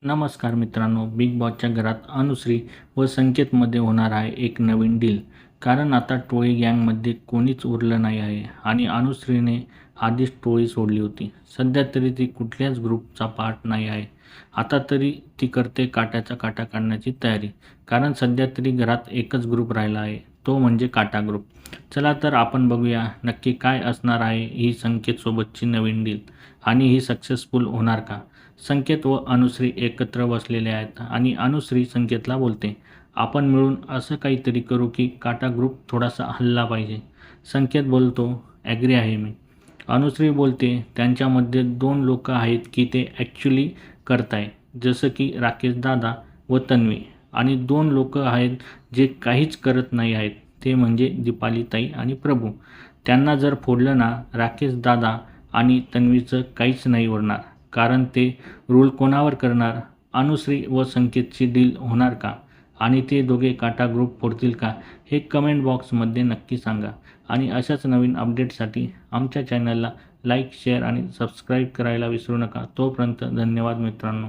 नमस्कार मित्रांनो, बिग बॉसच्या घरात अनुश्री व संकेतमध्ये होणार आहे एक नवीन डील. कारण आता टोळी गँगमध्ये कोणीच उरलं नाही आहे आणि अनुश्रीने आधीच टोळी सोडली होती. सध्या तरी ती कुठल्याच ग्रुपचा पार्ट नाही आहे. आता तरी ती करते काट्याचा काटा काढण्याची तयारी. कारण सध्या तरी घरात एकच ग्रुप राहिला आहे, तो म्हणजे काटा ग्रुप. चला तर आपण बघूया नक्की काय असणार आहे ही संकेतसोबतची नवीन डील आणि ही सक्सेसफुल होणार का? संकेत व अनुश्री एकत्र बसलेले आहेत आणि अनुश्री संकेतला बोलते, आपण मिळून असं काहीतरी करू की काटा ग्रुप थोडासा हलला पाहिजे. संकेत बोलतो, ॲग्री आहे मी. अनुश्री बोलते, त्यांच्यामध्ये 2 लोक आहेत की ते ॲक्च्युली करताय, जसं की राकेश दादा व तन्वी. आणि 2 लोक आहेत जे काहीच करत नाही आहेत, ते म्हणजे दीपाली ताई आणि प्रभू. त्यांना जर फोडलं ना राकेश दादा आणि तन्वीचं काहीच नाही उरणार. कारण ते रूल कोणावर करणार? अनुश्री व संकेतची डील होणार का? आणि ते दोघे काटा ग्रुप फोडतील का? हे कमेंट बॉक्समध्ये नक्की सांगा. आणि अशाच नवीन अपडेटसाठी आमच्या चॅनलला लाईक, शेअर आणि सबस्क्राईब करायला विसरू नका. तोपर्यंत धन्यवाद मित्रांनो.